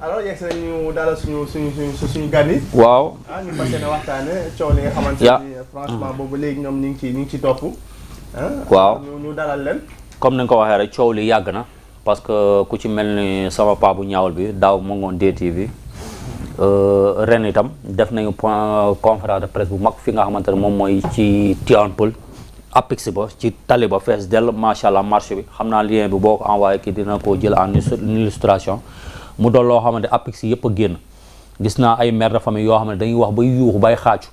alors yegg si nañu dalal suñu gan yi. waaw. ñu fas yéene waxtaane coow li nga xamante ni franchement boobu léegi ñoom ñu ngi ci topp. waaw ñu dalal leen. comme ni nga ko waxee rek coow li yàgg na parce que ku ci mel ni sama paa bu ñaawul bi daaw mu ngoon DTV ren itam def nañu conférence de presse bu mag fi nga xamante ne moom mooy ci Tivaouane Peulh Apix ba ci tali ba fees dell macha allah marché bi xam naa lien bi boo ko envoyé kii dina ko jël en illustration mu doon loo xamante Apix yëpp a génn gis naa ay mère de famille yoo xam ne dañuy wax bay yuuxu bay xaacu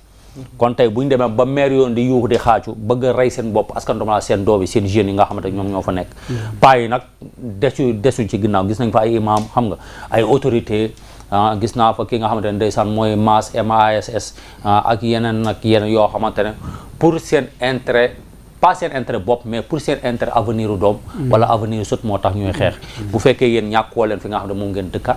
kon tey bu ñu demee ba maire yoon di yuuxu di xaacu bëgg a rey seen bopp askan dama seen doom yi seen jeunes yi nga xamante ñoom ñoo fa nekk paa yi nag desuñ ci ginnaaw gis nañ fa ay imam xam nga ay autorité gis naa fa ki nga xamante ne ndeysaan mooy MASS ak yeneen yoo xamante ne pour seen intérêt pas seen intérêt bopp mais pour seen intérêt avenir u doom wala avenir sët moo tax ñuy xeex bu fekkee yéen ñàkkoo leen fi nga xam ne moom ngeen dëkkaat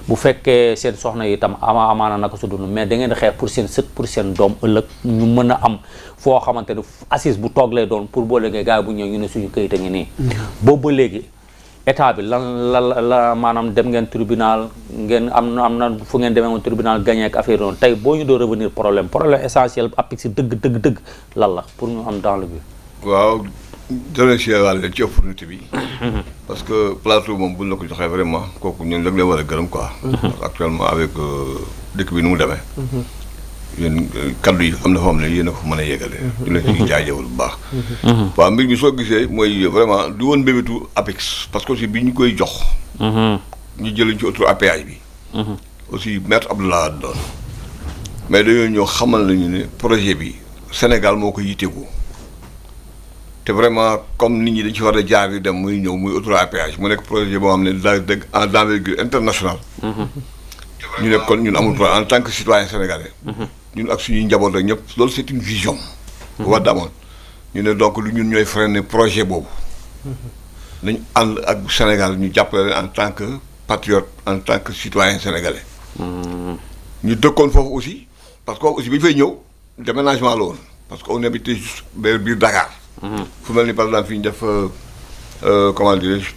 bu fekkee seen soxna yi itam amaana naka su dund mais da ngeen di xeex pour seen sët pour seen doom ëllëg ñu mën a am foo xamante ne assise bu toog lay doon pour boo léegi gars yi bu ñëw ñu ne suñu këyit a ngi nii boobu ba léegi état bi lan la maanaam dem ngeen tribunal ngeen am na fu ngeen demee woon tribunal gagné ak affaire noonu tey boo ñu doo revenir problème essentiel Apix dëgg lan la pour ñu am dans le but. waaw remercier waale ci opportunité bi parce que plateau moom buñ la ko joxee vraiment kooku ñun rek la war a gërëm quoi. actuellement avec dëkk bi nu mu demee. yéen kaddu yi am na foo xam ne yéen a ko mën a yegale. ñu leen ciy jaajëfal bu baax. waaw mbir mi soo gisee mooy vraiment du woon mbébétu Apix parce que aussi bi ñu koy jox. ñu jëluñ ci autoroute à péage bi. aussi maître Abdoulaye doon mais dañoo ñëw xamal nañu ne projet bi Sénégal moo ko yitteeku te vraiment comme nit ñi dañ ci war a jaar yu dem muy ñëw muy autoroute à péage mu nekk projet boo xam ne d'envergure internationale. ñu ne kon ñun amul problème en tant que citoyen sénégalais. ñun ak suñuy njaboot rek ñëpp loolu c'est une vision. bu war amoon ñu ne donc lu ñun ñooy freiner projet boobu. nañ ànd ak Sénégal ñu jàppale leen en tant que patriote en tant que citoyen sénégalais. ñu dëkkoon foofu aussi parce que aussi bi ñu fay ñëw déménagement la woon parce que on habitait juste biir Dakar. fu mel ni par exemple fi ñu def comment dirais-je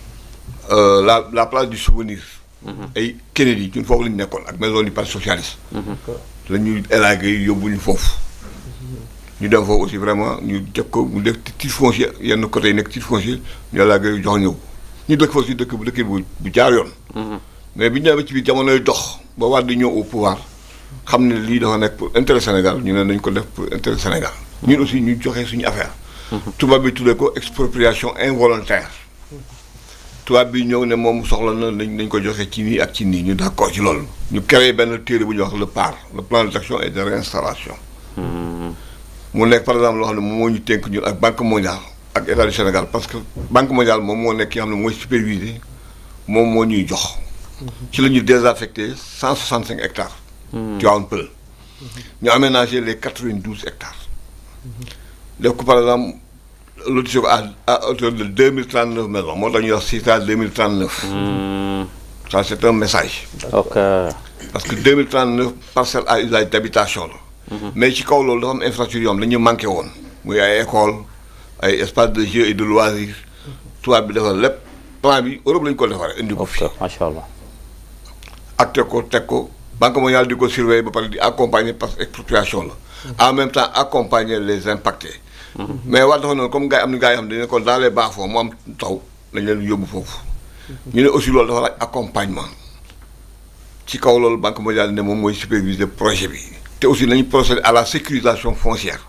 la place du souvenir. ay Kennedy ñun foofu la ñu nekkoon ak maison du parti socialiste. la ñuy élagué yóbbu ñu foofu. ñu dem foofu aussi vraiment ñu def ko mu def titre foncier yenn côté yi nekk titre foncier ñu élagué jox ñëw ñu dëkk foofu si dëkk bu jaar yoon. mais bi ñu demee ci biir jamonoy dox ba war di ñëw au pouvoir xam ne lii dafa nekk pour intérêt Sénégal ñu ne nañ ko def pour intérêt Sénégal ñun aussi ñu joxe suñu affaire. tubaab bi tuddee ko expropriation involontaire. tubaab bi ñëw ne moom soxla na nañ ko joxe ci nii ak ci nii ñu d'accord ci loolu. ñu créé benn téere bu ñuy wax le PAR le plan d'action et de réinstallation. mu nekk par exemple loo xam ne moom moo ñu tënk ñun ak Banque mondiale ak État du Sénégal parce que Banque mondiale moom moo nekk ki nga xam ne mooy supervisé moom moo ñuy jox. ci la ñu désaffecté 165 hectares. Tivaouane Peulh. ñu aménagé les 92 hectares. def ko par exemple lotissé ko à hauteur de 2039 maisons moo tax ñuy wax CITA 2039. ça c'est un message. ok parce que 2039 parcelle à usage d'habitation la. mais ci kaw loolu dafa am infrastructure yoo xam dañu manqué woon. muy ay école ay espace de jeux et de loisirs. tubaab bi defal lépp plan bi Europe lañu ko defaree indi ko fi. macha allah. acté ko teg ko Banque mondiale di ko surveiller ba pare di accompagner parce que expropriation la. en même temps accompagner les impactés. mais wax dafa noonu comme gars yi am na gars yi xam dañu ko dans les bas-fonds mu am taw dañ leen yóbbu foofu. ñu ne aussi loolu dafa laaj accompagnement ci kaw loolu Banque mondiale ne moom mooy superviser projet bi. te aussi nañu procéder à la sécurisation foncière.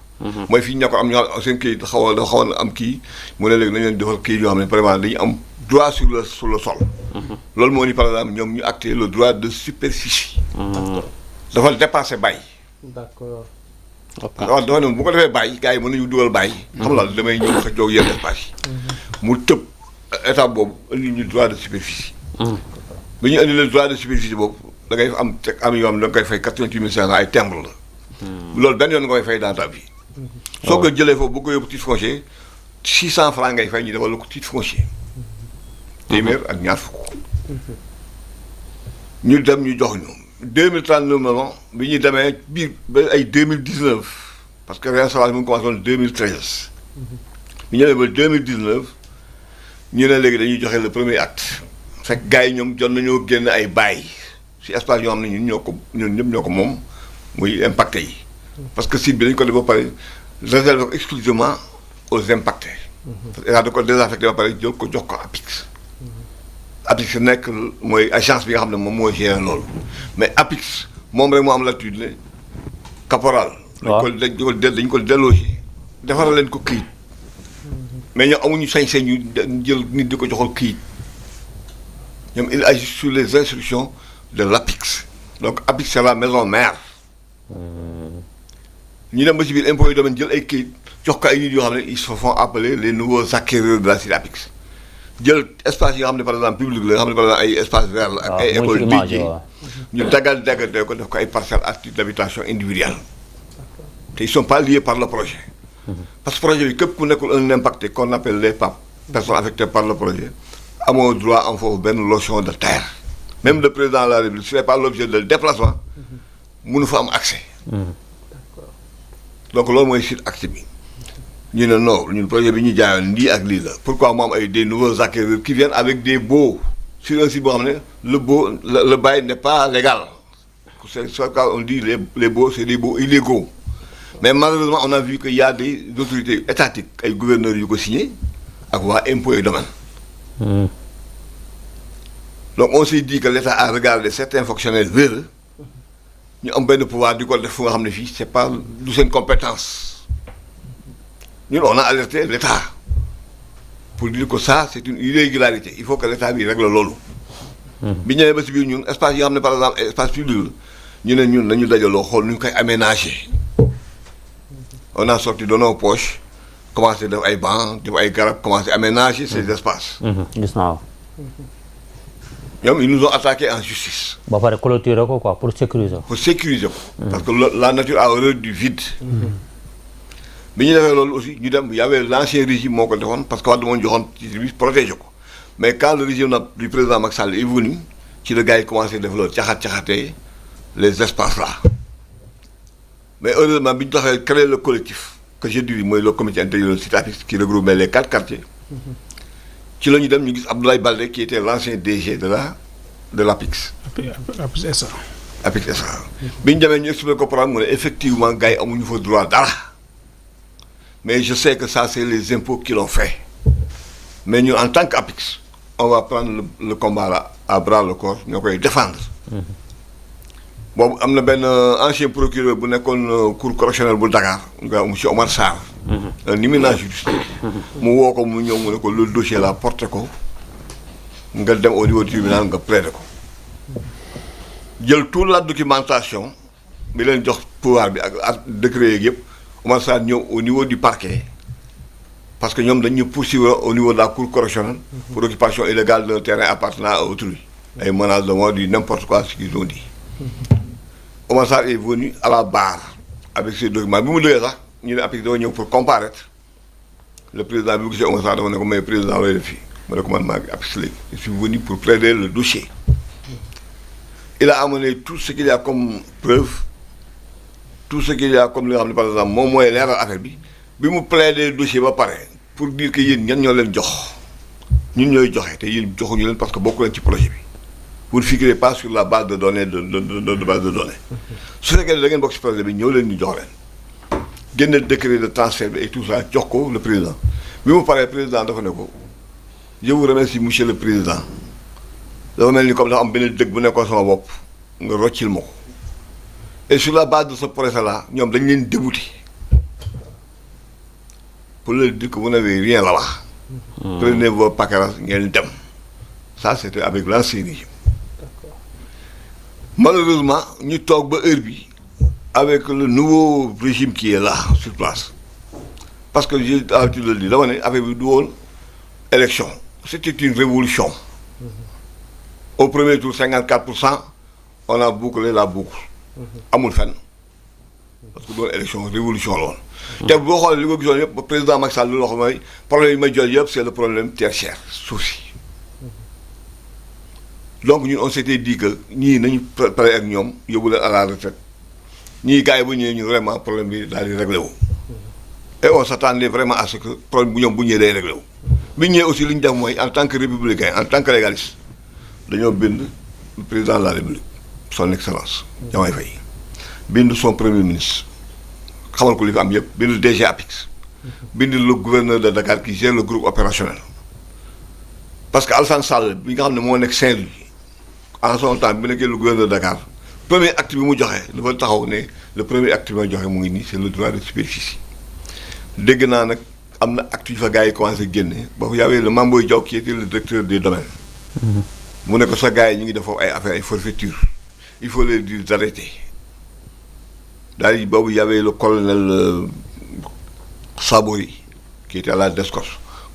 mooy fii ñu ne ko am ñoo seen kii dafa xawoon am kii mu ne léegi nañu leen defal kii yoo xam ne vraiment dañu am droit sur le sol. loolu moo ni par exemple ñoom ñu acté le droit de superficie. dafa dépassé bàyyi. d'accord. waaw dafa ne bu ko defee bàyyi gars yi mën nañu dugal bàyyi. xam nga damay ñëw sa joog yenn espace yi. mu tëb état boobu indi ñu droit de superficie. bi ñu indi le droit de superficie boobu da ngay am teg am yoo xam ne da nga koy fay 88 500 ay timbre la. loolu benn yoon nga koy fay dans ta vie. soo ko jëlee foofu bu ko yóbbu titre foncier 600 francs ngay fay ñu defal la ko titre foncier. téeméer ak ñaar fukk. ñu dem ñu jox ñu 2039 maison bi ñu demee biir ba ay 2019 parce que réinstallation mu ngi commencé woon 2013. bi ñu demee ba 2019 ñu ne léegi dañuy joxe le premier acte. fekk gars yi ñoom jot nañoo génn ay bail si espace yoo xam ne ñun ñëpp ñoo ko moom muy impacté yi. parce que site bi dañu ko def ba pare réservé ko exclusivement aux impactés. parce que état da ko désaffecté ba pare jël ko jox ko APIX. APIX nekk mooy agence bi nga xam ne moom moo géré loolu mais APIX moom rek moo am l'attitude ne caporal. waaw dañ ko délogé defaral leen ko këyit. mais ñoom amuñu sañ-sañ ñu jël nit di ko joxal këyit ñoom il agit sur les instructions de l'APIX. donc APIX c'est la maison mère. ñu dem ba ci biir impôt yi domaine jël ay këyit jox ko ay nit yoo xam ne ils se font appeler les nouveaux acquéreurs de la cité APIX. jël espace yi nga xam ne par exemple public la nga xam ne par exemple ay espace vert la ak ay écoles dédiées ñu daggatee ko def ko ay parcelles à titre d'habitation individuelle te ils sont pas liés par le projet. parce que projet bi képp ku nekkul un impacté qu'on appelle les PAP personnes affectées par le projet amoo droit am foofu benn lotion de terre même le président de la République ce n'est pas l'objet de déplacement mënu fa am accès. donc loolu mooy site accès bi ñu ne non ñun projet bi ñu jaayoon lii ak lii la pourquoi mu am ay des nouveaux acquéreurs qui viennent avec des baux sur un site boo xam ne le baux le bail n'est pas légal c'est ça on dit les baux c'est des baux illégaux mais malheureusement on a vu que y a des autorités étatiques ay gouverneurs yu ko signé ak waa impôts et domaines. donc on s'est dit que l'État a regardé certains fonctionnaires véreux ñu am benn pouvoir di ko def fu nga xam ne fii c'est pas du seen compétence ñun on a alerté l'État pour dire que ça c'est une irrégularité il faut que l'État bi règle loolu. bi ñëwee ba si biir ñun espace yoo xam ne par exemple espace public la ñu ne ñun nañu dajaloo xool nu ñu koy aménager on a sorti de nos poches commencé def ay bancs def ay garab commencé aménager ces espaces. gis naa ñoom ils nous ont attaqué en justice. ba pare clôturer ko quoi pour sécuriser ko. pour sécuriser ko. parce que la nature a horreur du vide. bi ñu defee loolu aussi ñu dem y avait l'ancien régime moo ko defoon parce que wax dama joxoon ci service protéger ko mais quand le régime du président Macky Sall est venu ci la gars yi commencé def loolu caxatee les espaces là mais heureusement bi ñu taxee créer le collectif que je dis mooy le comité intérieur cité APIX qui regroupe les 4 quartiers. ci la ñu dem ñu gis Abdoulaye Baldé qui était l'ancien DG de l'APIX. APIX SA. APIX SA. bi ñu demee ñu expliqué ko programme mu ne effectivement gars yi amuñu fa droit dara mais je sais que ça c'est les impôts qui l'ont fait mais ñun en tant qu'APIX on va prendre le combat là à bras le corps ñoo koy défendre. boobu am na benn ancien procureur bu nekkoon cour correctionnelle bu Dakar nga monsieur Omar Sarr. un éminent juriste. mu woo ko mu ñëw mu ne ko le dossier là porté ko nga dem au niveau du tribunal nga plaider ko jël toute la documentation bi leen jox pouvoir bi ak décret yeeg yëpp Omar Sarr ñëw au niveau du parquet parce que ñoom dañu poursuivre au niveau de la cour correctionnelle pour occupation illégale d'un terrain appartenant à autrui ay menaces de mort du n'importe quoi ce qu'ils ont dit. Omar Sarr est venu à la barre avec ces documents bi mu dëggee sax ñu ne APIX dafa ñëw pour comparaître le président bi mu gisee Omar Sarr dafa ne ko may président looy def fii ma ne ko man maa ngi APIX léegi je suis venu pour plaider le dossier. il a amené tout ce qu'il y a comme preuve tout ce qu'il y a comme li nga xam ne par exemple moom mooy leeral affaire bi mu plaider le dossier ba pare pour dire que yéen ñan ñoo leen jox ñun ñooy joxe te yéen joxuñu leen parce que bokku leen ci projet bi. vous ne figurez pas sur la base de données de base de données su fekkee da ngeen bokk ci projet bi ñëw leen ñu jox leen génne décret de transfert bi et tout ça jox ko le président bi mu paree président dafa ne ko je vous remercie monsieur le président dafa mel ni comme dafa am benn dëgg bu nekkoon sama bopp nga roccil ma ko et sur la base de ce projet là ñoom dañ leen débouté pour leur dire que vous n'avez rien là-bas. Prenez vos paquets ngeen dem ça c'était avec l'ancien régime. Malheureusement ñu toog ba heure bi avec le nouveau régime qui est là sur place parce que j'ai l'habitude de le dire dama ne affaire bi du woon élection c'était une révolution. Au premier tour 54% on a bouclé la boucle. amul fenn parce que doon élection révolution la woon. te boo xoolee li ko gisoon yëpp président Macky Sall lu wax mooy problème yi may jël yëpp c'est le problème tertiaire suuf si. donc ñun on s'était dit que ñii nañu pare ak ñoom yóbbu leen à la retraite ñii gars yi bu ñëwee ñu vraiment problème bi daal di réglé wu. et on s'attendait vraiment à ce que problème bu ñoom bu ñëwee day réglé wu. bi ñëwee aussi li ñu def mooy en tant que républicain en tant que légaliste dañoo bind le président de la République son excellence Diomaye Faye bind son premier ministre xamal ko li fi am yëpp bind DG APIX bind le gouverneur de Dakar qui gère le groupe opérationnel parce que Alassane Sall bi nga xam ne moo nekk Saint-Louis en son temps bi nekkee le gouverneur de Dakar premier acte bi mu joxe dafa taxaw ne le premier acte bi ma joxe mu ngi nii c'est le droit de superficie dégg naa nag am na acte yu fa gars yi commencé génne boobu y avait le Mame Boye Diao qui était le directeur des domaines mu ne ko sa gars yi ñu ngi def foofu ay affaires ay forfaiture il faut les dire d'arrêter daal di boobu y avait le colonel Sabori qui était à la DSCOS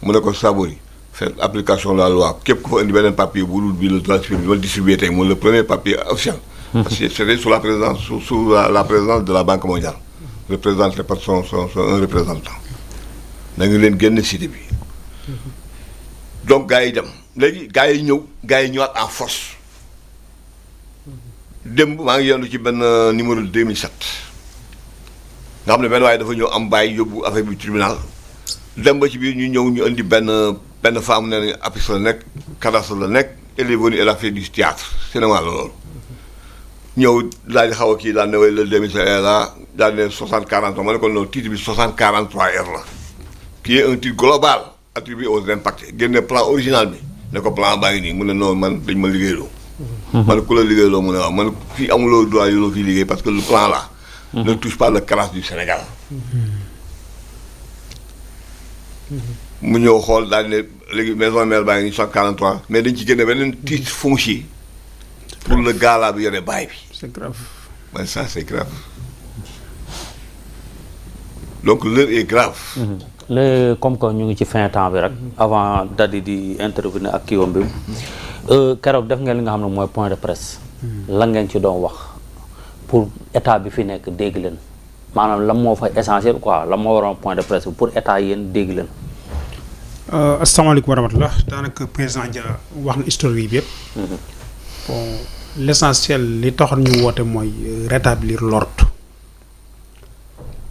mu ne ko Sabori cette application de la loi képp ku fa indi beneen papier bu dul bi le droit de superficie ba distribué tey mooy le premier papier officiel parce que c'était sous la présidence sous la présidence de la Banque mondiale représenté par son un représentant da nga leen génn cité bi donc gars yi dem léegi gars yi ñëw gars yi ñëwaat en force démb maa ngi yendu ci benn numéro 2007 nga xam ne benn waaye dafa ñëw am bàyyi yóbbu affaire bi tribunal dem ba ci biir ñu ñëw ñu indi benn femme ne nañu APIX la nekk cadastre la nekk elle est venue elle a fait du théâtre cinéma la loolu ñëw daal di xaw a kii daal ne way le 2007 là daal ne 60-43 ma ne ko noonu titre bi 60-43R la qui est un titre global attribué aux impactés génne plan original bi ne ko plan baa ngi nii mu ne non man dañ ma liggéeyloo man ku la liggéeyloo mu ne waaw man fii amuloo droit yoo fii liggéey parce que le plan là ne touche pas le cadastre du Sénégal mu ñëw xool daal ne léegi maison mère baa ngi nii 60-43 mais dañ ci génne beneen titre foncier pour le gars là bi yore baay bi c'est grave mais ça c'est grave donc l'heure est grave léegi comme que ñu ngi ci fin temps bi rek avant Dadi di intervenir ak kiiwam bi keroog def ngeen li nga xam ne mooy point de presse la ngeen ci doon wax pour état bi fi nekk dégg leen maanaam lan moo fa essentiel quoi lan moo waroon point de presse bi pour état yéen dégg leen asalaamaaleykum wa rahmatullah daanaka président Dia wax na historique bi yëpp bon l'essentiel li taxoon ñu woote mooy rétablir l'ordre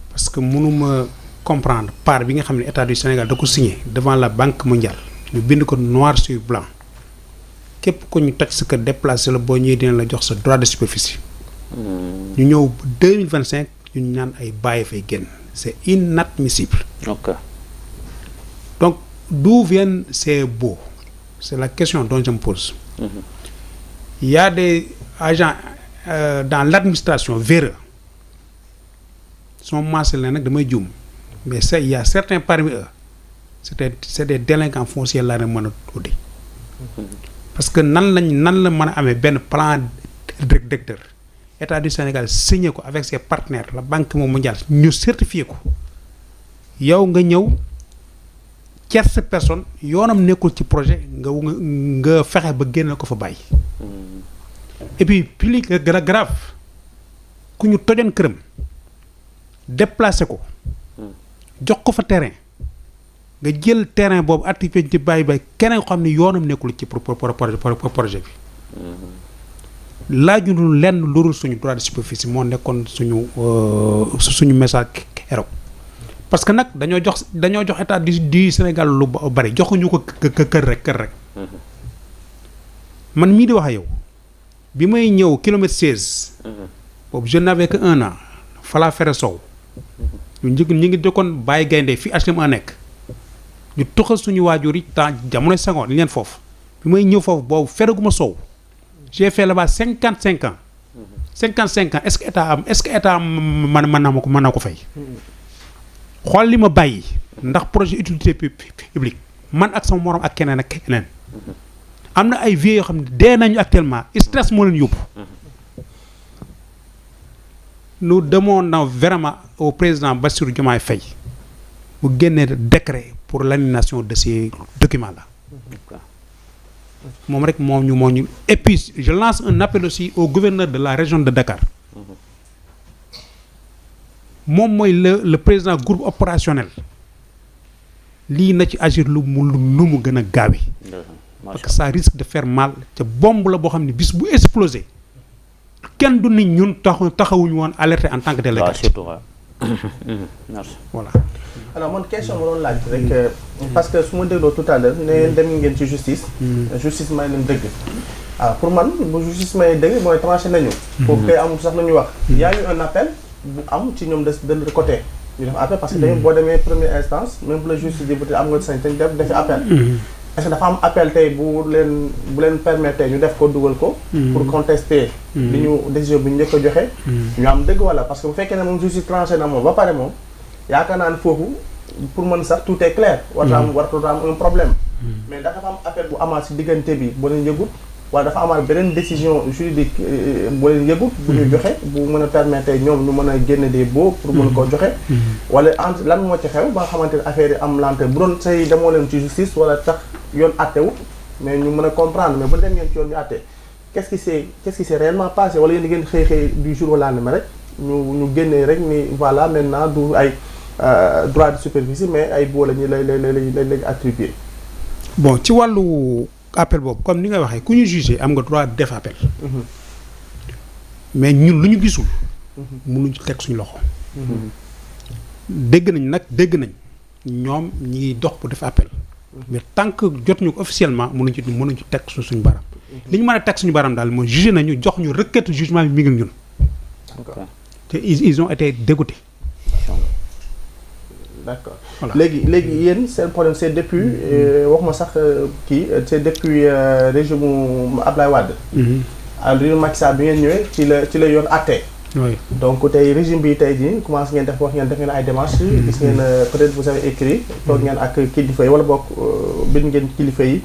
parce que mënuma comprendre part bi nga xam ne état du Sénégal da ko signé devant la Banque mondiale ñu bind ko noir sur blanc képp ko ñu toj sa kër déplacé la boo ñëwee dina la jox sa droit de superficie ñu ñëw 2025 ñu ñaan ay bàyyi fay génn c'est inadmissible. ok donc d'où viennent ces baux c'est la question dont je me pose. Il y a des agents dans l'administration véreux sont mentionné nag damay juum mais il y a certains parmi eux c'est des délinquants fonciers laa ne mën a tudde parce que nan la mën a amee benn plan directeur état du Sénégal signé ko avec ses partenaires la Banque mondiale ñu certifié ko yow nga ñëw tierce personne yoonam nekkul ci projet nga fexe ba génne ko fa bàyyi et puis plus grave ku ñu tojoon këram déplacé ko jox ko fa terrain nga jël terrain boobu activé ci bàyyi keneen xam ne yoonam nekkul ci projet bi laajul lenn lurul suñu droit de superficie moo nekkoon suñu message keroog parce que nag dañoo jox état du Sénégal lu bari joxuñu ko kër rek man mii di wax ak yow bi may ñëw kilomètre 16 boobu je n'avais que 1 an falaa fere sow ñu ngi jokkoon bàyyi gaynde fii HLM nekk ñu tuxal suñu waajur yi temps jamonoy Senghor li leen foofu bi may ñëw foofu boobu fereguma sow j'ai fait là-bas 55 ans 55 ans est-ce que état mën na ko fay xool li ma bàyyi ndax projet utilité publique man ak sama morom ak keneen ak keneen am na ay vieux yoo xam ne dee nañu actuellement stress moo leen yóbbu. Nous demandons vraiment au président Bassirou Diomaye Faye mu génne décret pour l'annulation de ces documents-là. moom rek moo ñu et puis je lance un appel aussi au gouverneur de la région de Dakar moom mooy le président groupe opérationnel lii na ci agir lu mu gën a gaawe parce que ça risque de faire mal te bombe la boo xam ne bis bu exploser kenn du nit ñun taxawuñu woon alerté en tant que délégué. Merci. Voilà. Alors mon question ma doon laaj rek parce que su ma dégloo tout à l'heure ne dem ngeen ci justice. Justice may leen dëgg. pour man bu justice may dëgg mooy tranché nañu. foofu kay amul sax lu ñuy wax. y a eu un appel bu am ci ñoom de l'autre côté ñu def appel parce que dañu boo demee première instance même bu la justice di bu am nga sañ-sañ defi appel. est-ce que dafa am appel tey bu leen permettre ñu def ko dugal ko. pour contester. li ñu décision bi ñu njëkk a joxe. ñu am dëgg wala parce que bu fekkee ne moom justice tranché na moom ba pare moom yaakaar naa ne foofu pour mën sax tout est clair. warta am un problème. mais dafa am appel bu amaat si diggante bi boo leen yëgut wala dafa amaat beneen décision juridique boo leen yëgut. bu ñu joxe bu mën a permettre ñoom ñu mën a génne des baux pour mën koo joxe. wala entre lan moo ci xew ba nga xamante ne affaire yi am lenteur bu doon say demoo leen ci justice wala tax. yoon àttewut mais ñu mën a comprendre mais bu dem ngeen ci yoon ñu àtte qu'est-ce qui s'est réellement passé wala yéen di ngeen xëy du jour au lendemain rek ñu génnee rek ni voilà maintenant du ay droit de superficie mais ay boo la ñu lay attribuer. bon ci wàllu appel boobu comme ni nga waxee ku ñu jugé am nga droit def appel. mais ñun lu ñu gisul. mënuñ ci teg suñu loxo. dégg nañ ñoom ñi ngi dox pour def appel. mais tant que jotuñu ko officiellement mënuñ ci teg suñu baram. li ñu mën a teg suñu baram daal mooy jugé nañu jox ñu requête jugement bi mi ngi ñun. te ils ont été dégoûtés. d'accord voilà léegi yéen seen problème c'est depuis wax ma sax kii c'est depuis régime Ablaye Wade. alors régime Macky Sall bi ngeen ñëwee ci la yoon àtte. oui donc tey régime bi tey jii commencé ngeen def ngeen ay démarches. gis ngeen peut-être vous avez écrit. toog ngeen ak kilifa yi wala bokk bind ngeen kilifa yi.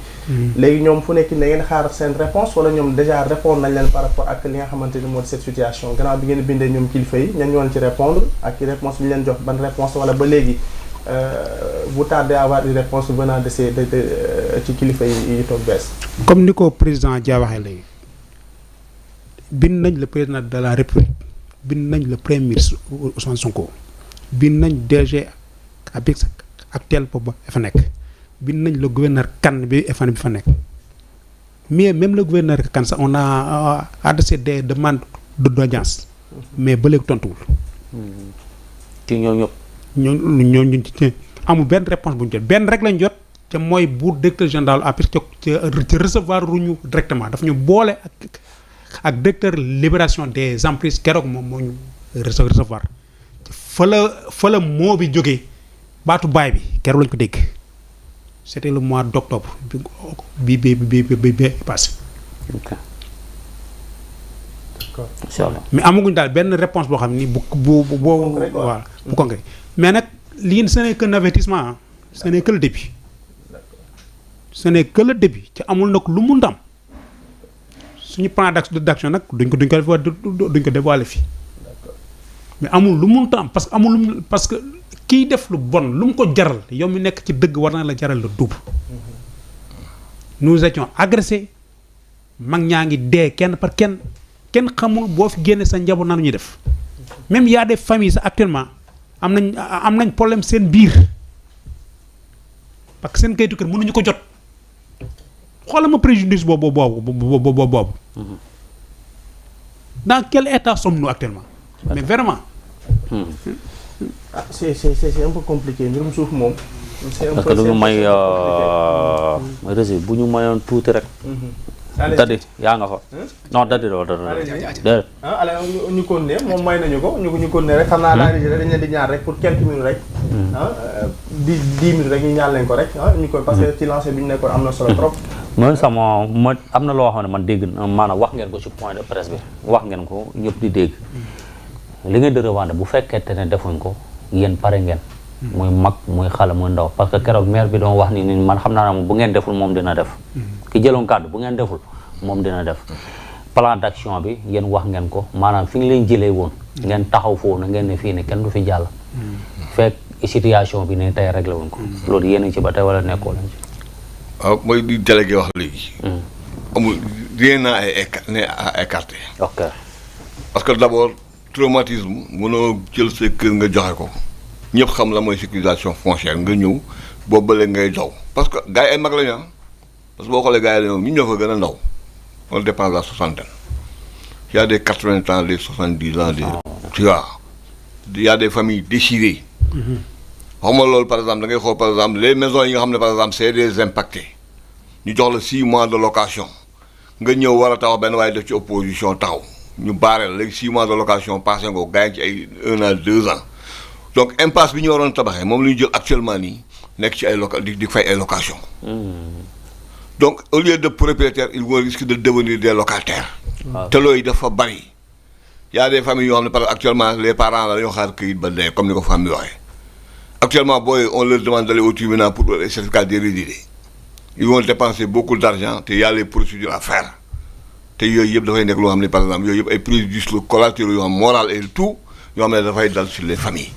léegi ñoom fu nekk da ngeen xaar seen réponse wala ñoom déjà répondre nañ leen par rapport ak li nga xamante ni moo di cette situation gannaaw bi ngeen bindee ñoom kilifa yi ñan ñoo ci répondre ak réponse bi ñu leen jox ban réponse wala ba léegi vous tardez à avoir une réponse venant de ci kilifa yi toog bees. comme ni ko président Dia waxee léegi bind nañ le président de la République. bind nañ le premier ministre Ousmane Sonko bind nañ DG APIX actuel boobu fa nekk bind nañ le gouverneur Kane bi FN bi fa nekk mais même le gouverneur Kane sax on a adressé des demandes d'audience mais ba léegi tontuwul. ci ñoom ñëpp. ñooñu amul benn réponse bu ñu jot benn rek lañ jot te mooy bu directeur général APIX ca recevoir ruñu directement daf ñu boole ak directeur libération des emprises keroog moom moo ñu recevoir fa la moo bi jógee baatu baay bi keroog lañ ko dégg c'était le mois d'octobre bi passé. ok d'accord incha allah. mais amaguñ daal benn réponse boo xam ni bu voilà bu concret mais nag lii ce n'est qu'un avertissement ce n'est que le début ce n'est que le début ci amul nag lu mu ndam. suñu plan d'action nag duñ ko dévoiler fii mais amul lu mun am parce que kiy def lu bon lu mu ko jaral yow mi nekk ci dëgg war na la jaral le double. nous étions agressés mag ñaa ngi dee kenn par kenn xamul boo fi génne sa njaboot nanu ñuy def même y a des familles sax actuellement am nañ problème seen biir parce que seen kayitu kër mënuñu ko jot. xoolal ma préjudice boobu dans quel état sommes-nous actuellement mais vraiment. c'est un peu compliqué mbirum suuf moom. c'est un peu parce que du ñu may rési bu ñu mayoon tuuti rek. dadi yaa nga fa. non dadi doo dadi. allez ñu continuer moom may nañu ko ñu continuer rek xam naa daal dañ leen di ñaar rek pour quelques minutes rek. 10 minutes rek ñu ñaan leen ko rek ñu ko parce que ci lancé bi ñu nekkoon am na solo trop. man am na loo xam ne man dégg maanaam wax ngeen ko ci point de presse bi wax ngeen ko ñëpp di dégg li ngeen di revendiquer bu fekkente ne defuñ ko yéen pare ngeen. muy mag muy xale muy ndaw parce que keroog maire bi doon wax ni man xam naa ne bu ngeen deful moom dina def. ki jëloon kàddu bu ngeen deful moom dina def plan d'action bi yéen wax ngeen ko maanaam fi nga leen jëlee woon. ngeen taxaw foofu na ngeen ne fii ne kenn du fi jàll. fekk situation bi ne tey réglé wuñ ko. loolu yéen a ci ba tey wala nekkoo leen ci. waaw mooy di délégué wax léegi. amul rien à écarter. ok parce que d'abord traumatisme mënoo jël sa kër nga joxe ko ñëpp xam la mooy sécurisation foncière nga ñëw boobu ba léegi ngay daw parce que gars yi ay mag la ñu parce que boo xoolee gars yi la ñu ñoo fa gën a ndaw on dépasse la soixantaine il y a des 80 ans des 70 ans des tu vois il y a des familles déchirées. xam nga loolu par exemple da ngay xool par exemple les maisons yi nga xam ne par exemple c'est des impactés ñu jox la 6 mois de location nga ñëw war a taxaw benn waaye def ci opposition taxaw ñu baareel léegi 6 mois de location passé nga ko gaañ ci ay 1 an 2 ans donc impasse bi ñu waroon tabaxee moom la ñu jël actuellement nii nekk ci ay di fay ay location donc au lieu de propriétaires ils vont risquer de devenir des locataires. te loolu dafa bari. y a des familles yoo xam ne parce que actuellement les parents la dañoo xaar këyit ba dee comme ni ko famille waxee actuellement booy on leur demande d'aller au tribunal pour le certificat de résider ils vont dépenser beaucoup d'argent te y a les procédures à faire te yooyu yëpp dafay nekk loo xam ne par exemple yooyu yëpp ay préjudices collatéraux yoo xam moral et tout yoo xam ne dafay dal sur les familles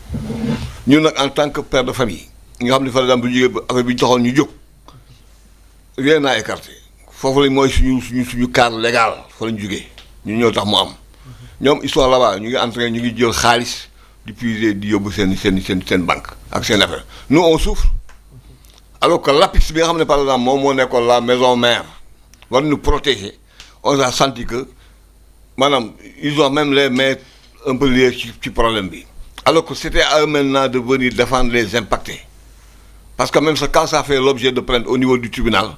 ñun nag en tant que père de famille nga xam ne par exemple bu ñu jógee affaire bi ñu taxoon ñu jóg rien n'a écarté foofu lañ mooy suñu cadre légal fa lañ jógee ñu ñoo tax mu am ñoom ils sont là-bas ñu ngi entraîné ñu ngi jël xaalis di puiser di yóbbu seen banque ak seen affaire nous on souffre alors que l'APIX bi nga xam ne par exemple moom moo nekkoon la maison mère war ñu protéger on a senti que maanaam ils ont même les mains un peu liées ci problème bi alors que c'était à eux maintenant de venir défendre les impactés parce que même ça quand ça fait l'objet de plainte au niveau du tribunal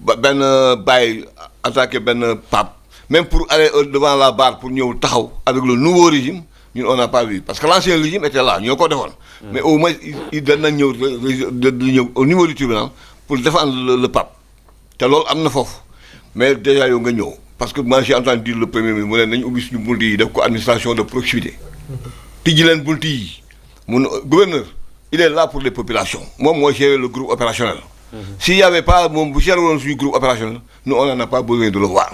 benn bàyyi attaqué benn pape même pour aller devant la barre pour ñëw taxaw avec le nouveau régime ñun on n'a pas vu parce que l'ancien régime était là ñoo ko defoon mais au moins il dana ñëw au niveau du tribunal pour défendre le pape te loolu am na foofu mais déjà yow nga ñëw parce que moi j'ai entendu dire le premier ministre mu ne nañu ubbi suñu bunt yi def ko administration de proximité tijji leen bunt yi mun gouverneur il est là pour les populations moom mooy gérer le groupe opérationnel s'il y avait pas moom bu gérer woon suñu groupe opérationnel nous on n'en a pas besoin de le voir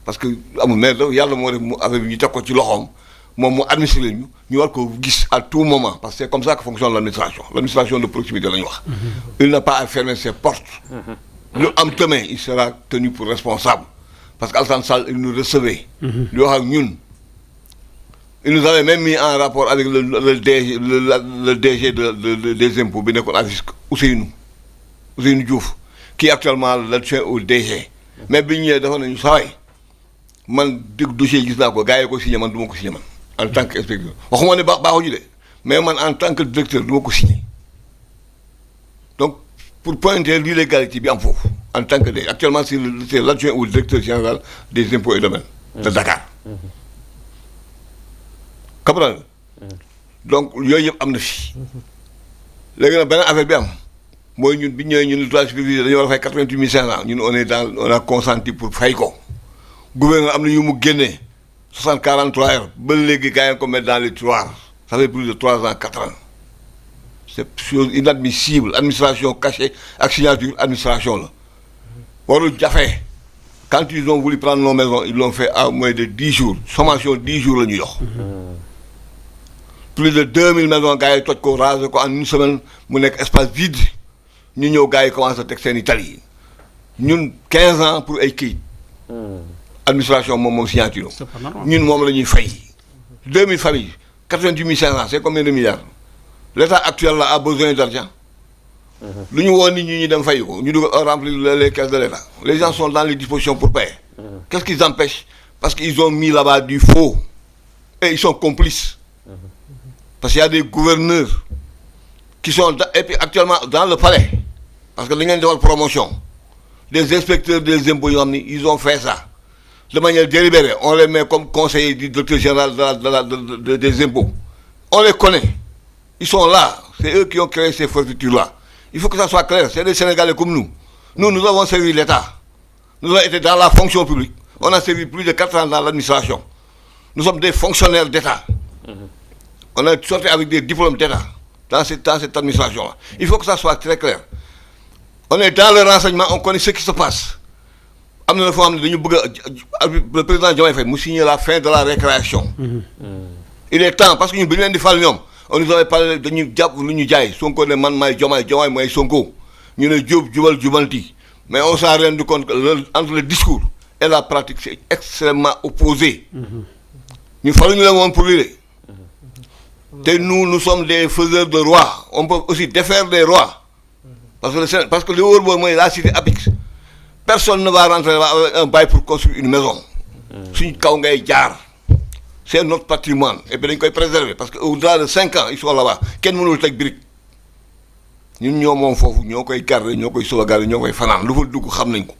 parce que amul mais yàlla moo def mu affaire bi ñu teg ko ci loxoom moom mu administré ñu war ko gis à tout moment parce que c'est comme ça que fonctionne l'administration de proximité la ñu wax il n'a pas à fermer ses portes lu am demain il sera tenu pour responsable parce que Alassane Sall il nous recevait di wax ak ñun il nous avait même mis en rapport avec le DG des impôts bi nekkoon à Ousseynou Diouf qui est actuellement l'adjoint au DG mais bi ñu ñëwee dafa nañu saway man dégg dossier gis naa ko gars yi ko signé man du ma ko signé man en tant que inspecteur waxuma ne baaxuñu de mais man en tant que directeur du ma ko signé donc pour pointer l'illégalité bi am foofu en tant que de actuellement c'est l'adjoint au directeur général des impôts et domaines de Dakar comprendre donc yooyu yëpp am na fi léegi nag beneen affaire bi am mooy ñun bi ñëwee ñun le droit superviseur dañoo war a fay 88 500 ñun on a consenti pour fay ko gouvernement am na yu mu génnee 43 heures ba léegi gars yi ko mettre dans les tiroirs ça fait plus de 3 ans 4 ans c'est chose inadmissible administration cachée ak signature administration la warul jafe quand ils ont voulu prendre nos maisons ils l'ont fait à moins de 10 jours sommation 10 jours la ñu yox plus de 2000 maisons gars yi toj ko raser ko en une semaine mu nekk espace vide ñu ñëw gars yi commencé a teg seen i tali ñun 15 ans pour ay kayit administration moom signature ñun moom la ñuy fay 2000 familles 88 500 c'est combien de milliards l'état actuel là a besoin d'argent lu ñu woon nit ñi ñu dem fay ko ñu dugg remplir les caisses de l'état les gens sont dans les dispositions pour payer qu'est-ce qu'ils empêchent parce qu'ils ont mis là-bas du faux et ils sont complices parce qu'il y a des gouverneurs qui sont et puis actuellement dans le palais parce que dañu leen defal promotion des inspecteurs des impôts yoo xam ni ils ont fait ça de manière délibérée on les met comme conseillers du directeur général des impôts on les connaît ils sont là c'est eux qui ont créé ces forfaitures là il faut que ça soit clair c'est des Sénégalais comme nous avons servi l'État nous avons été dans la fonction publique on a servi plus de 4 ans dans l'administration nous sommes des fonctionnaires d'État on a sorti avec des diplômes d'État dans cette administration là il faut que ça soit très clair on est dans le renseignement on connaît ce qui se passe am na foo xam ne dañu bëgg a le président Diomaye Faye mu signer la fin de la récréation il est temps parce que ñun bi ñu leen di fal ñoom on nous avait parlé dañuy jàpp lu ñu jaay Sonko ne man maay Diomaye mooy Sonko ñu ne jub jubal jubanti mais on s'est rendu compte que entre le discours et la pratique c'est extrêmement opposé ñu faluñu leen woon pour lii te nous sommes des faiseurs de rois on peut aussi défaire des rois parce que li wóor boobu mooy la cité APIX personne ne va rentrer avec un bail pour construire une maison suñ kaw ngay jaar c'est notre patrimoine et puis dañ koy préserver parce que au-delà de 5 ans ils sont là-bas kenn mënul teg brique ñun ñoo moom foofu ñoo koy garder ñoo koy sauvegarder ñoo koy fanaan lu fa dugg xam nañ ko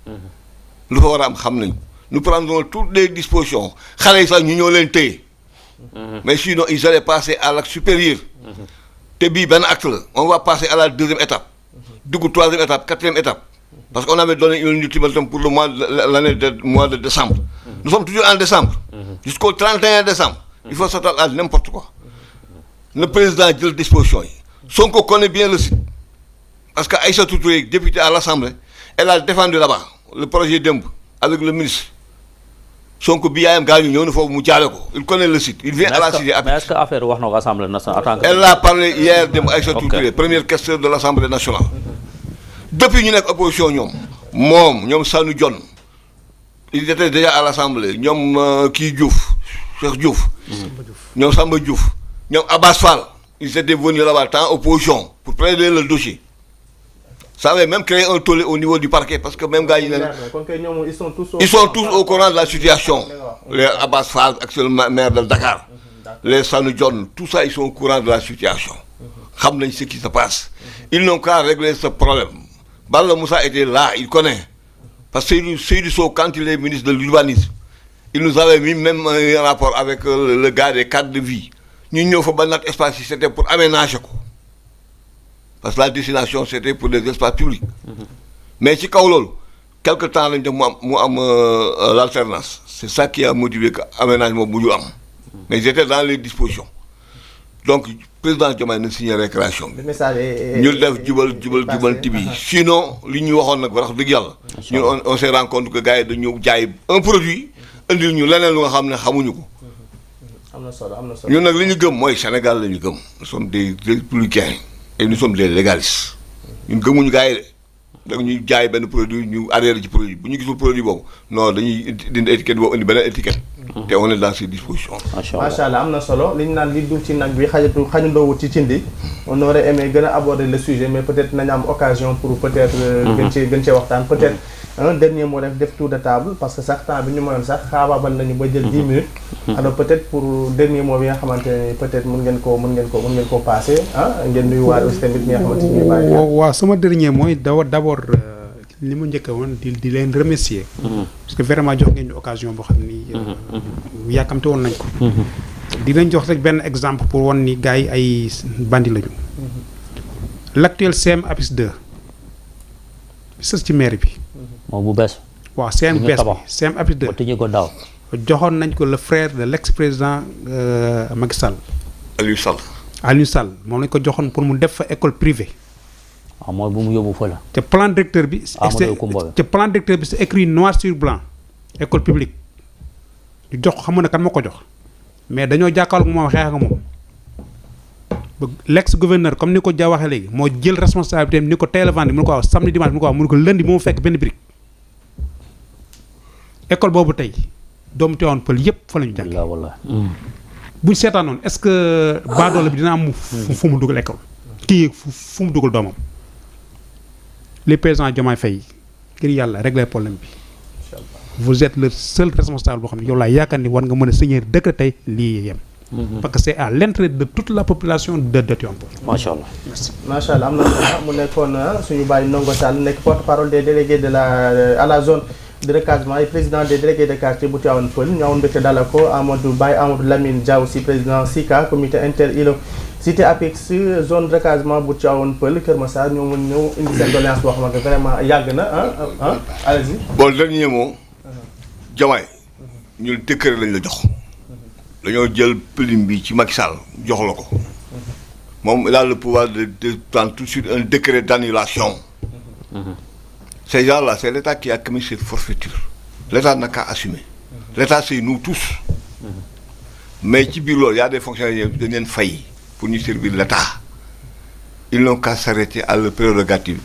lu fa war a am xam nañu nous prendrons toutes les dispositions xale yi sax ñu ñoo leen téye mais sinon ils allaient passer à l'acte supérieur te bii benn acte la on va passer à la deuxième étape dugg troisième étape quatrième étape parce qu'on avait donné une ultimatum pour le mois de décembre nous sommes toujours en décembre jusqu'au 31 décembre il faut s'attendre à n'importe quoi le président jël disposition yi Sonko connaît bien le site parce que Aïssatou Touré député à l'Assemblée elle a défendu là-bas le projet démb avec le ministre Sonko bi yaayam gaañu ñëw na foofu mu jaale ko il connaît le site il vient à la cité mais est-ce que affaire wax na ko Assemblée nationale en tant que elle a parlé hier démb Aïssatou Touré première questeur de l'Assemblée nationale depuis ñu nekk opposition ñoom Sanu Dione ils étaient déjà à l'Assemblée ñoom kii Diouf Cheikh Diouf ñoom Samba Diouf ñoom Abbas Fall ils étaient venus là-bas tant opposition pour plaider le dossier ça avait même créé un tollé au niveau du parquet parce que même gars yi ils sont tous au courant de la situation les Abbas Fall actuellement maire de Dakar les Sanu Dione tout ça ils sont au courant de la situation xam nañ ce qui se passe ils n'ont qu'à régler ce problème Balla Moussa était là il connaît parce que Seydou Sow quand il est ministre de l'urbanisme il nous avait mis même un rapport avec le gars des cadres de vie ñu ñëw fa ba nat espace yi c'était pour aménager ko parce que la destination c'était pour des espaces publics mais ci kaw loolu quelque temps lañ def mu am l'alternance c'est ça qui a motivé que aménagement bu ñu am mais ils étaient dans les dispositions donc président Diomaye na signé récréation bi ñu def jubanti bi sinon li ñu waxoon nag wax dëgg yàlla ñun on s'est rendu compte que gars yi dañu jaay un produit indil ñu leneen lu nga xam ne xamuñu ko am na solo ñun nag li ñu gëm mooy Sénégal la ñu gëm nous sommes des républicains et nous sommes des légalistes ñun gëmuñu gars yi de ñuy jaay benn produit ñu adhéré ci produit bu ñu gisul produit boobu non dañuy dindi étiquette boobu indi beneen étiquette te on est dans ces dispositions. macha allah am na solo li ñu naan li dugg ci nag bi xajandoowut ci cindi on aurait aimé gën a aborder le sujet mais peut-être nañu am occasion pour peut-être gën cee waxtaan peut-être un dernier mot def tour de table parce que sax temps bi ñu mayoon sax xaabaabal nañu ba jël 10 minutes alors peut-être pour dernier mot bi nga xamante ne peut-être mën ngeen koo passé ngeen nuyu waa aussi tamit ñi nga xamante ni bàyyi waaw sama dernier mooy d'abord li mu njëkk woon di leen remercier parce que vraiment jox ngeen ñu occasion boo xam ni yàkkamte woon nañ ko dinañ jox rek benn exemple pour won ni gars yi ay bandi lañu l'actuel CM APIX 2 sës ci maire bi moom bu bees waaw CM bees bi CM APIX 2 tëjee ko daaw joxoon nañ ko le frère de l'ex-président Macky Sall Aliou Sall moom lañ ko joxoon pour mu def fa école privée mooy bu mu yóbbu fa la te plan directeur bi c'est écrit noir sur blanc école publique ñu jox xam na kan moo ko jox mais dañoo jàkkaarloog moom xeex ak moom l'ex gouverneur comme ni ko ja waxee léegi moo jël responsabilité ni ko teel a vendredi mu ne ko wax samedi dimanche mu ne ko wax mu ne ko lundi moo fekk benn brique école boobu tey doomu Tivaouane Peulh yëpp fa la ñu jàng buñ seetaanoon est-ce que baadoola bi dina am fu mu dugal école kii fu mu dugal doomam les présidents Diomaye Faye ngir yàlla régler problème bi vous êtes le seul responsable boo xam ne yow laa yaakaar ni war nga mën a signer décret tey lii yem parce que c'est à l'intérêt de toute la population de Tivaouane Peulh. macha allah merci. macha allah am na solo mu nekkoon suñu bàyyi Ndongo Sall nekk porte-parole des délégués de à la zone de recasement et président des délégués de quartier bu Tivaouane Peulh ñu amoon mbégte dalal ko Amadou Lamine Diaw si président SICA comité inter-ILO cité APIX zone de recasement bu Tivaouane Peulh Kër Massar ñoo mën ñëw indi seen doléance boo xamante vraiment yàgg na allez-y. bon dernier mot Diomaye ñun décret lañ la jox dañoo jël plume bi ci Macky Sall jox la ko moom il a le pouvoir de prendre tout de suite un décret d'annulation. Ces gens-là, c'est l'État qui a commis cette forfaiture. L'État n'a qu'à assumer. L'État, c'est nous tous. Mais ci biir loolu y a des fonctionnaires qui dañ failli pour ñu servir l'État. Ils n'ont qu'à s'arrêter à leur prérogative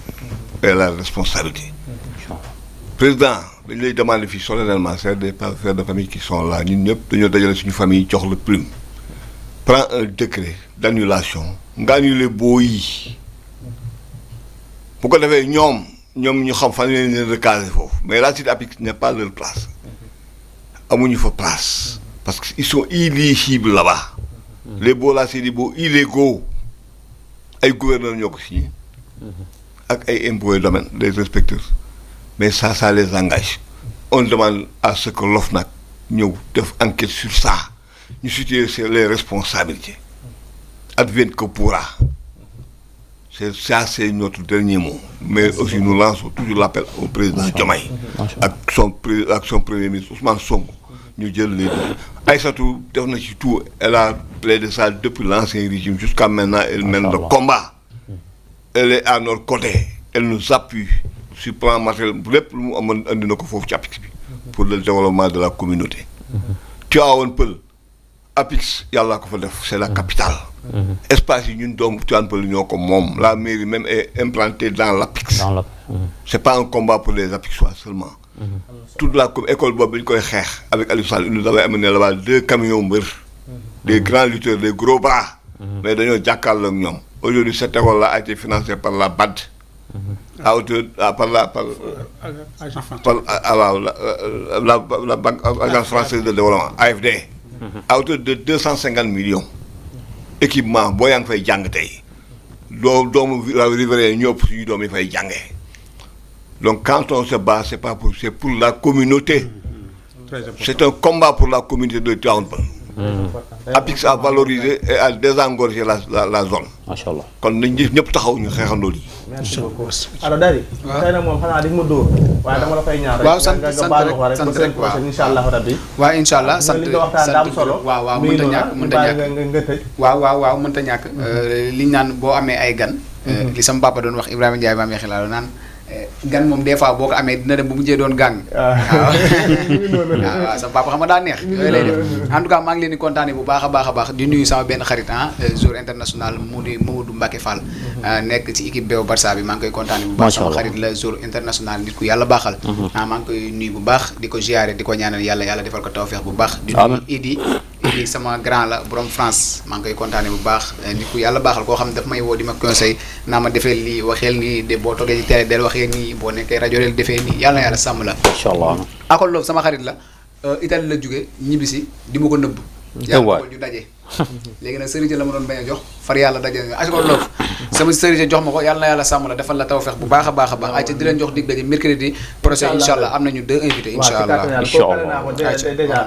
et à la responsabilité. Président dañ lay demander fii solennellement c'est des pères de famille qui sont là ñun ñëpp dañoo dajale suñu famille jox la plume. Prends un décret d'annulation nga annuler boo yi bu ko defee ñoom ñu xam fan leen leen recaser foofu mais la cité APIX n'est pas leur place amuñu fa place parce que ils sont illégibles là-bas les baux là c'est des baux illégaux ay gouverneurs ñoo ko signé ak ay impôts et domaines des inspecteurs mais ça les engage on demande à ce que l'OFNAC ñëw def enquête sur ça ñu situer les responsabilités advienne que pourra c'est notre dernier mot mais aussi nous lançons toujours l'appel au président Diomaye ak son premier ministre Ousmane Sonko ñu jël les Aïssatou def na ci tout elle a plaidé ça depuis l'ancien régime jusqu'à maintenant elle mène le combat elle est à notre côté elle nous appuie sur plan matériel lépp lu mu amoon andi na ko foofu ci APIX bi pour le développement de la communauté Tivaouane Peulh APIX yàlla ko fa def c'est la capitale espace yi ñun doomu Tivaouane Peulh ñoo ko moom la mairie même est implantée dans l'APIX c'est pas un combat pour les APIXois seulement toute la école boobu ñu koy xeex avec Aliou Sall nous avons amené là-bas 2 camions mbër des grands lutteurs des gros bras mais dañoo jàkkaarloo ak ñoom aujourd'hui cette école là a été financée par la BAD à hauteur la banque agence française de développement AFD à hauteur de 250 millions équipement boo yaa ngi fay jàng tey doomu riverain ñëpp suñu doom yi fay jàngee donc quand on se bat c'est pour la communauté c'est un combat pour la communauté de Tivaouane Peulh APIX a valorisé et a désengorgé la zone. macha allah kon nañ ñëpp taxaw ñu xeexandoo lii. merci beaucoup alors Dari. waaw tey nag moom xanaa di ma dóor. waaye dama la fay ñaan rek. waaw sant rek waaw incha allah rabbi. waaw incha allah sant li nga waxtaan daa am solo. waaw mënta ñàkk nga tëj. waaw mënta ñàkk. li ñu naan boo amee ay gan. li sama papa doon wax Ibrahima Ndiaye ba amee xelal naan. gan moom des fois boo ko amee dina dem bu mujjee doon gang. waaw sama papa xam nga daa neex. yooyu lay def en tout cas maa ngi leen di kontaane bu baax a baax di nuyu sama benn xarit joueur international mu di Mamadou Mbacke Fall. nekk ci équipe Béo Barça bi maa ngi koy kontaane bu baax. sama xarit la joueur international nit ku yàlla baaxal. maa ngi koy nuyu bu baax di ko ziare di ko ñaanal yàlla defal ko tawfeex bu baax. di nuyu Idi sama grand la borom France maa ngi koy kontaane bu baax nit ku yàlla baaxal koo xam ne daf may woo di ma conseil naa ma defee lii waxeel nii de boo toogee ci télé del waxee nii boo nekkee rajo del defee nii yàlla sàmm la. incha allah. Akol Love sama xarit la Italie la jóge ñibbisi di ma ko nëbb. yàlla ñu daje. léegi nag sëriñ la ma doon bañ a jox far yàlla daje na Akol Love sama sëriñ jox ma ko yàlla sàmm la defal la tawfeex bu baax a baax ay ca di leen jox dig daje mercredi prochain incha allah am nañu 2 invités incha allah.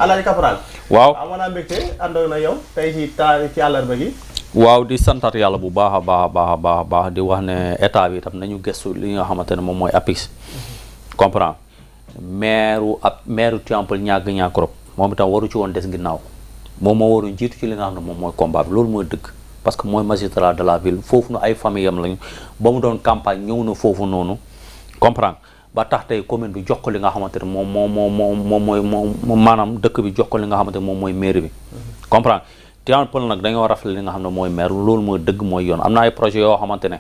Alaaji Caporal. waaw amoon naa mbégte àndoon na yow tey ci àllarba gi. waaw di santaat yàlla bu baax a baax di wax ne état bi itam nañu gëstu li nga xamante ne moom mooy APIX comprend maire Tivaouane Peulh ñàgg trop moom itam waru ci woon des ginnaaw moom moo waroon jiitu ci li nga xam ne moom mooy combat bi loolu mooy dëgg parce que mooy magistrat de la ville foofu nu ay famille am lañu ba mu doon campagne ñëw na foofu noonu comprend ba tax tey commune bi jox ko li nga xamante ne moom mooy maanaam dëkk bi jox ko li nga xamante ne moom mooy mairie bi comprend Tivaouane Peulh nag dañoo rafetlu li nga xam ne mooy maire loolu mooy dëgg mooy yoon am na ay projet yoo xamante ne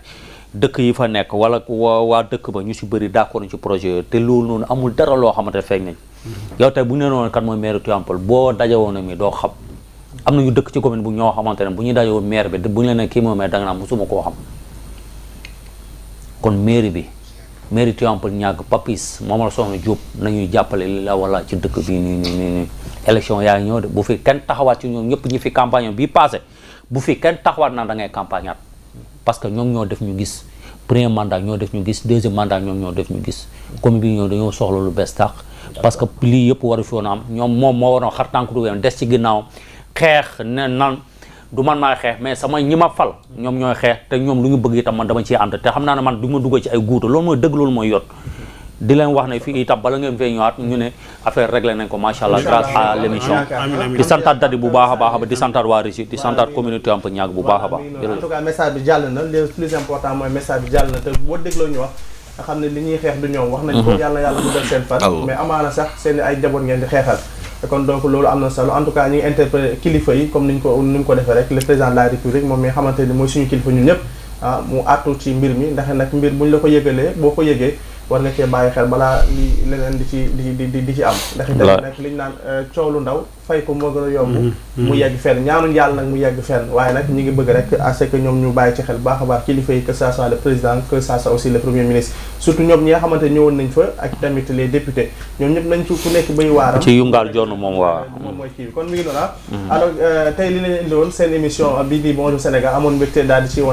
dëkk yi fa nekk wala waa dëkk ba ñu si bëri d'accord ci projet yooyu te loolu noonu amul dara loo xamante ne feeñ nañ yow tey bu ñu leen woon kat mooy maire Tivaouane Peulh boo dajewoon mi doo xam am na ñu dëkk ci commune bu ñoo xamante ne bu ñu dajewoon maire bi bu ñu leen ne kii mooy maire da nga naan musuma koo xam kon mairie Tivaouane Peulh ñàgg Papis moom la soxna Diop nañuy jàppale li la wala ci dëkk bi nii élection yaa ngi ñëw de bu fi kenn taxawaat ci ñoom ñëpp ñi fi campagne bii passé bu fi kenn taxawaat naan da ngay campagne at parce que ñoom ñoo def ñu gis premier mandat ñoo def ñu gis deuxième mandat ñoom ñoo def ñu gis commune bi ñoo dañoo soxla lu bees tax parce que lii yëpp waru fi woon am ñoom moom moo waroon xar tànk du des ci ginnaaw xeex ne nan du man maay xeex mais sama ñi ma fal ñoom ñooy xeex te ñoom lu ñu bëgg itam man dama ciy ànd te xam naa ne man du ma dugg ci ay guuta loolu mooy dëgg loolu mooy yot di leen wax ne fii itam bala ngeen fee ñëwaat ñu ne affaire réglé nañ ko macha allah grâce à l'émission di santaat Dadi bu baax a baax di santaat waa Régis di santaat communauté am ñaag bu baax a baax en tout cas message bi jàll na le plus important mooy message bi jàll na te boo dégloo ñu wax nga xam ne li ñuy xeex du ñoom wax nañ ko yàlla mu def seen fan mais amaana sax seen ay njaboot ngeen di xeexal kon donc loolu am na solo en tout cas ñu ngi interpellé kilifa yi comme ni ñu ko defee rek le président de la république moom mi nga xamante ni mooy suñu kilifa ñun ñëpp mu àttu ci mbir mi ndax nag mbir buñ la ko yëgalee boo ko yëgee war nga cee bàyyi xel balaa li leneen di ci am ndax itam nag liñ naan coow lu ndaw fay ko moo gën a yomb mu yegg fenn ñaanuñ yàlla nag mu yegg fenn waaye nag ñi ngi bëgg rek à ce que ñoom ñu bàyyi ci xel baax a baax kilifa yi que ça soit le président que ça soit aussi le premier ministre surtout ñoom ñi nga xamante ñëwoon nañ fa ak tamit les députés ñoom ñëpp nañ ci ku nekk bay waaram ci yungaal jonn moom waa moom mooy kii bi kon mi ngi noonu alors tey li leen indi woon seen émission bi di Bonjour Sénégal amoon mbégte daal di ci woon